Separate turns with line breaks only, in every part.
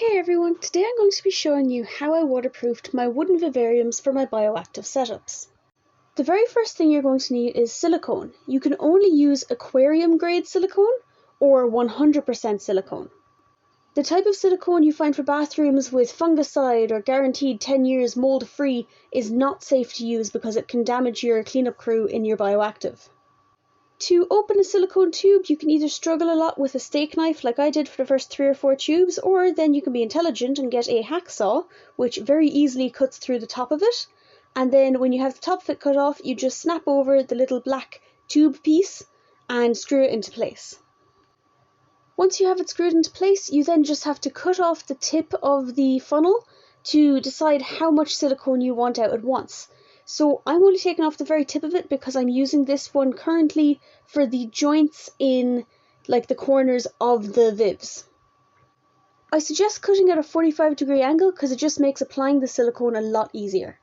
Hey everyone, today I'm going to be showing you how I waterproofed my wooden vivariums for my bioactive setups. The very first thing you're going to need is silicone. You can only use aquarium grade silicone or 100% silicone. The type of silicone you find for bathrooms with fungicide or guaranteed 10 years mold free is not safe to use because it can damage your cleanup crew in your bioactive. To open a silicone tube, you can either struggle a lot with a steak knife like I did for the first 3 or 4 tubes, or then you can be intelligent and get a hacksaw, which very easily cuts through the top of it. And then when you have the top of it cut off, you just snap over the little black tube piece and screw it into place. Once you have it screwed into place, you then just have to cut off the tip of the funnel to decide how much silicone you want out at once. So I'm only taking off the very tip of it because I'm using this one currently for the joints in like the corners of the vivs. I suggest cutting at a 45-degree angle because it just makes applying the silicone a lot easier.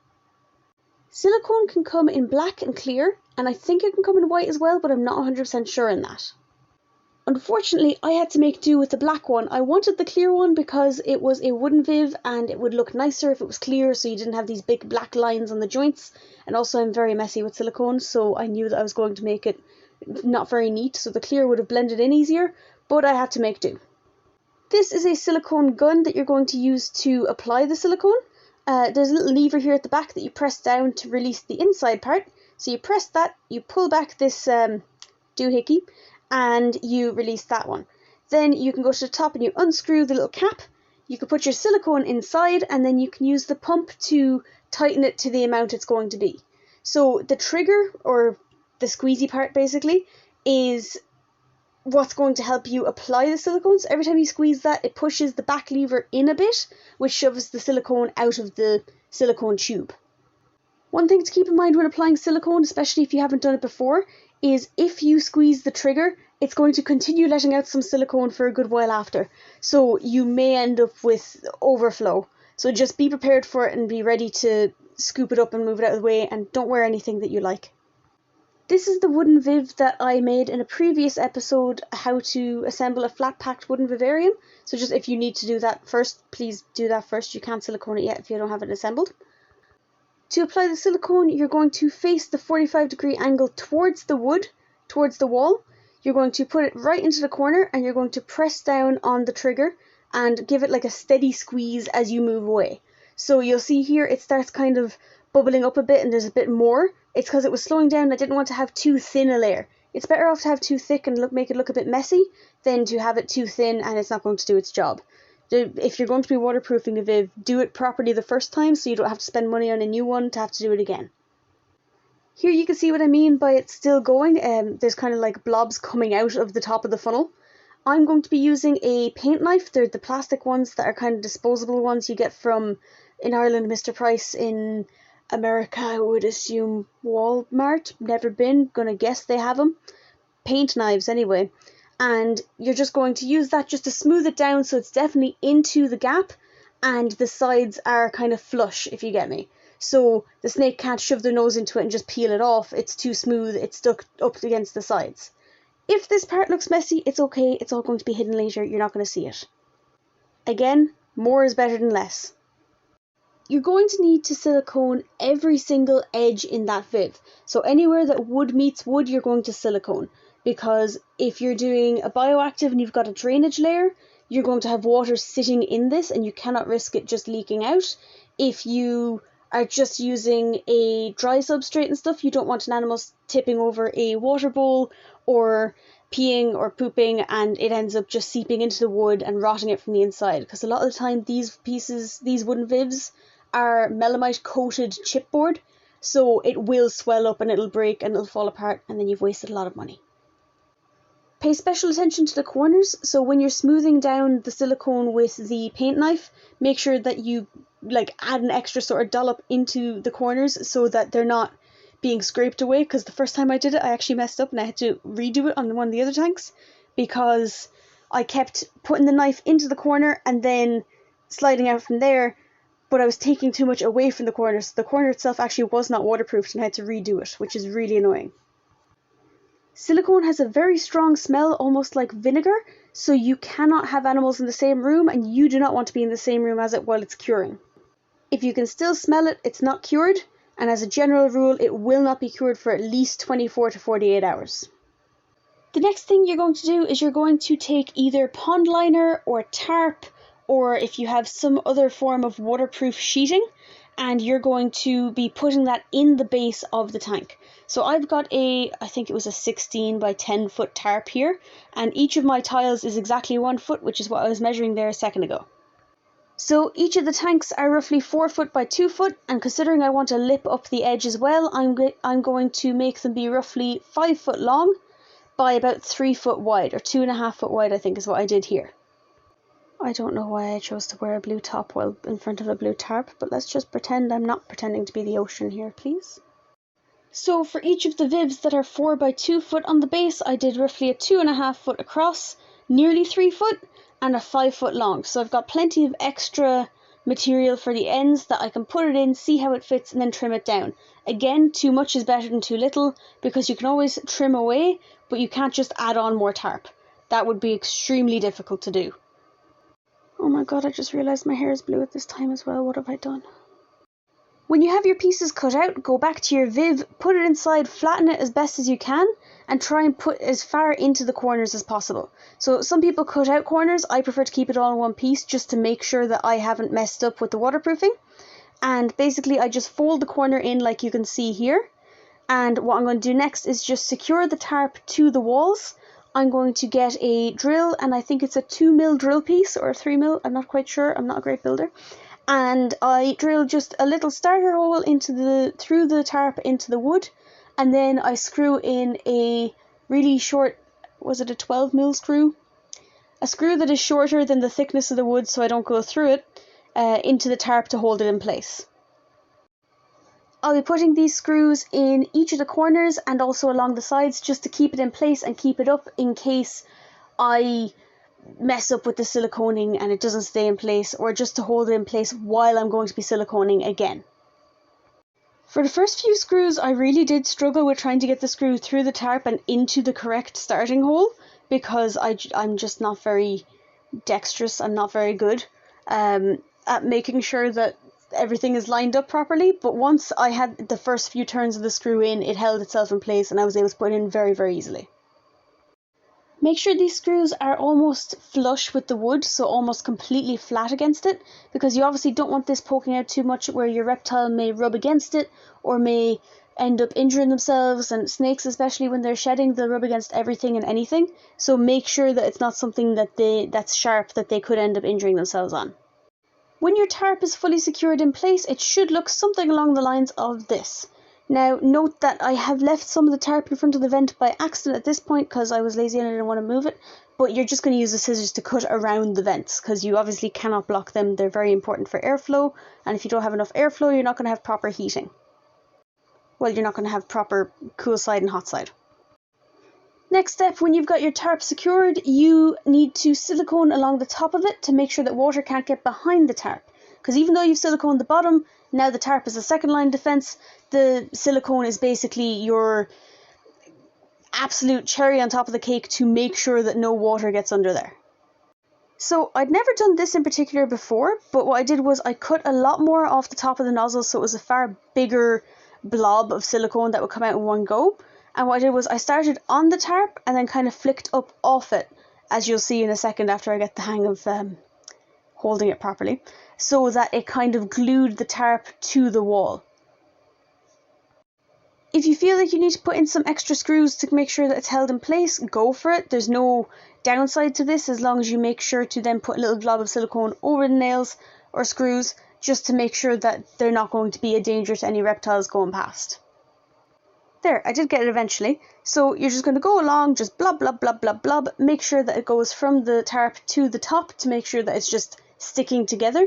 Silicone can come in black and clear, and I think it can come in white as well, but I'm not 100% sure in that. Unfortunately, I had to make do with the black one. I wanted the clear one because it was a wooden viv and it would look nicer if it was clear, so you didn't have these big black lines on the joints. And also I'm very messy with silicone, so I knew that I was going to make it not very neat, so the clear would have blended in easier, but I had to make do. This is a silicone gun that you're going to use to apply the silicone. There's a little lever here at the back that you press down to release the inside part. So you press that, you pull back this doohickey, and you release that one. Then you can go to the top and you unscrew the little cap. You can put your silicone inside, and then you can use the pump to tighten it to the amount it's going to be. So the trigger, or the squeezy part basically, is what's going to help you apply the silicone. So every time you squeeze that, it pushes the back lever in a bit, which shoves the silicone out of the silicone tube. One thing to keep in mind when applying silicone, especially if you haven't done it before, is if you squeeze the trigger, it's going to continue letting out some silicone for a good while after. So you may end up with overflow. So just be prepared for it and be ready to scoop it up and move it out of the way, and don't wear anything that you like. This is the wooden viv that I made in a previous episode, how to assemble a flat packed wooden vivarium. So just if you need to do that first, please do that first. You can't silicone it yet if you don't have it assembled. To apply the silicone, you're going to face the 45-degree angle towards the wood, towards the wall. You're going to put it right into the corner, and you're going to press down on the trigger and give it like a steady squeeze as you move away. So you'll see here it starts kind of bubbling up a bit and there's a bit more. It's because it was slowing down. I didn't want to have too thin a layer. It's better off to have too thick and make it look a bit messy than to have it too thin and it's not going to do its job. If you're going to be waterproofing a viv, do it properly the first time so you don't have to spend money on a new one to have to do it again. Here you can see what I mean by it still going. There's kind of like blobs coming out of the top of the funnel. I'm going to be using a paint knife. They're the plastic ones that are kind of disposable ones you get from, in Ireland, Mr. Price. In America, I would assume Walmart. Never been, gonna guess they have them. Paint knives anyway. And you're just going to use that just to smooth it down so it's definitely into the gap and the sides are kind of flush, if you get me. So the snake can't shove their nose into it and just peel it off. It's too smooth, it's stuck up against the sides. If this part looks messy, it's okay, it's all going to be hidden later, you're not going to see it. Again, more is better than less. You're going to need to silicone every single edge in that viv. So anywhere that wood meets wood, you're going to silicone. Because if you're doing a bioactive and you've got a drainage layer, you're going to have water sitting in this and you cannot risk it just leaking out. If you are just using a dry substrate and stuff, you don't want an animal tipping over a water bowl or peeing or pooping and it ends up just seeping into the wood and rotting it from the inside. Because a lot of the time these wooden vivs are melamine coated chipboard, so it will swell up and it'll break and it'll fall apart and then you've wasted a lot of money. Pay special attention to the corners, so when you're smoothing down the silicone with the paint knife, make sure that you add an extra sort of dollop into the corners so that they're not being scraped away, because the first time I did it I actually messed up and I had to redo it on one of the other tanks because I kept putting the knife into the corner and then sliding out from there, but I was taking too much away from the corner, so the corner itself actually was not waterproofed and I had to redo it, which is really annoying. Silicone has a very strong smell, almost like vinegar, so you cannot have animals in the same room, and you do not want to be in the same room as it while it's curing. If you can still smell it, it's not cured, and as a general rule, it will not be cured for at least 24 to 48 hours. The next thing you're going to do is you're going to take either pond liner or tarp, or if you have some other form of waterproof sheeting, and you're going to be putting that in the base of the tank. So I've got I think it was a 16 by 10 foot tarp here, and each of my tiles is exactly 1 foot, which is what I was measuring there a second ago. So each of the tanks are roughly 4 foot by 2 foot, and considering I want to lip up the edge as well, I'm going to make them be roughly 5 foot long by about 3 foot wide, or 2.5 foot wide, I think is what I did here. I don't know why I chose to wear a blue top while in front of a blue tarp, but let's just pretend I'm not pretending to be the ocean here, please. So for each of the vivs that are 4 by 2 foot on the base, I did roughly a 2.5 foot across, nearly 3 foot, and a 5 foot long. So I've got plenty of extra material for the ends that I can put it in, see how it fits, and then trim it down. Again, too much is better than too little, because you can always trim away, but you can't just add on more tarp. That would be extremely difficult to do. Oh my god, I just realised my hair is blue at this time as well. What have I done? When you have your pieces cut out, go back to your viv, put it inside, flatten it as best as you can, and try and put as far into the corners as possible. So some people cut out corners. I prefer to keep it all in one piece just to make sure that I haven't messed up with the waterproofing. And basically I just fold the corner in like you can see here. And what I'm going to do next is just secure the tarp to the walls. I'm going to get a drill, and I think it's a 2mm drill piece or a 3mm, I'm not quite sure, I'm not a great builder. And I drill just a little starter hole through the tarp into the wood, and then I screw in a really short, was it a 12mm screw? A screw that is shorter than the thickness of the wood so I don't go through it, into the tarp to hold it in place. I'll be putting these screws in each of the corners and also along the sides just to keep it in place and keep it up in case I mess up with the siliconing and it doesn't stay in place, or just to hold it in place while I'm going to be siliconing again. For the first few screws, I really did struggle with trying to get the screw through the tarp and into the correct starting hole, because I'm just not very dexterous. I'm not very good at making sure that everything is lined up properly, but once I had the first few turns of the screw in, it held itself in place and I was able to put it in very, very easily. Make sure these screws are almost flush with the wood, so almost completely flat against it, because you obviously don't want this poking out too much where your reptile may rub against it or may end up injuring themselves, and snakes, especially when they're shedding, they'll rub against everything and anything, so make sure that it's not something that's sharp that they could end up injuring themselves on. When your tarp is fully secured in place, it should look something along the lines of this. Now, note that I have left some of the tarp in front of the vent by accident at this point because I was lazy and I didn't want to move it, but you're just going to use the scissors to cut around the vents because you obviously cannot block them. They're very important for airflow, and if you don't have enough airflow, you're not going to have proper heating. Well, you're not going to have proper cool side and hot side. Next step, when you've got your tarp secured, you need to silicone along the top of it to make sure that water can't get behind the tarp. Because even though you've siliconed the bottom, now the tarp is a second line defense. The silicone is basically your absolute cherry on top of the cake to make sure that no water gets under there. So I'd never done this in particular before, but what I did was I cut a lot more off the top of the nozzle, so it was a far bigger blob of silicone that would come out in one go. And what I did was I started on the tarp and then kind of flicked up off it, as you'll see in a second after I get the hang of holding it properly, so that it kind of glued the tarp to the wall. If you feel like you need to put in some extra screws to make sure that it's held in place, go for it. There's no downside to this as long as you make sure to then put a little blob of silicone over the nails or screws just to make sure that they're not going to be a danger to any reptiles going past. There, I did get it eventually. So you're just going to go along, just blob, blob, blob, blob, blob. Make sure that it goes from the tarp to the top to make sure that it's just sticking together.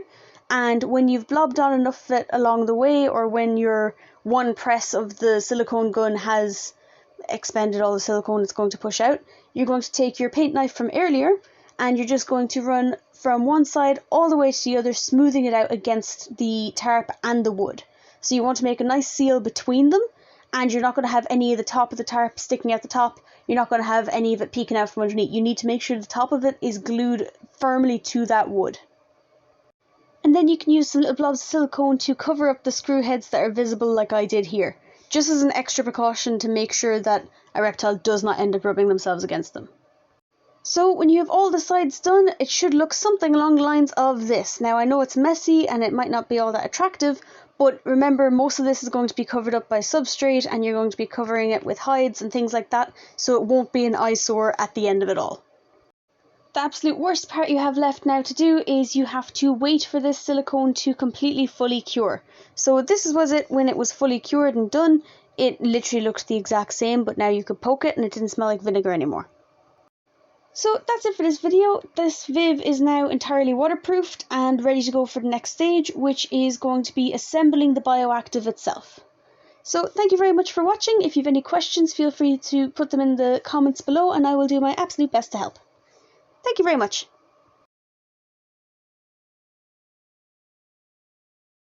And when you've blobbed on enough of it along the way, or when your one press of the silicone gun has expended all the silicone it's going to push out, you're going to take your paint knife from earlier and you're just going to run from one side all the way to the other, smoothing it out against the tarp and the wood. So you want to make a nice seal between them, and you're not going to have any of the top of the tarp sticking out the top. You're not going to have any of it peeking out from underneath. You need to make sure the top of it is glued firmly to that wood. And then you can use some little blobs of silicone to cover up the screw heads that are visible like I did here, just as an extra precaution to make sure that a reptile does not end up rubbing themselves against them. So when you have all the sides done, it should look something along the lines of this. Now I know it's messy and it might not be all that attractive, but remember most of this is going to be covered up by substrate and you're going to be covering it with hides and things like that, so it won't be an eyesore at the end of it all. The absolute worst part you have left now to do is you have to wait for this silicone to completely fully cure. So this was it when it was fully cured and done. It literally looked the exact same, but now you could poke it and it didn't smell like vinegar anymore. So that's it for this video. This Viv is now entirely waterproofed and ready to go for the next stage, which is going to be assembling the bioactive itself. So thank you very much for watching. If you have any questions, feel free to put them in the comments below and I will do my absolute best to help. Thank you very much.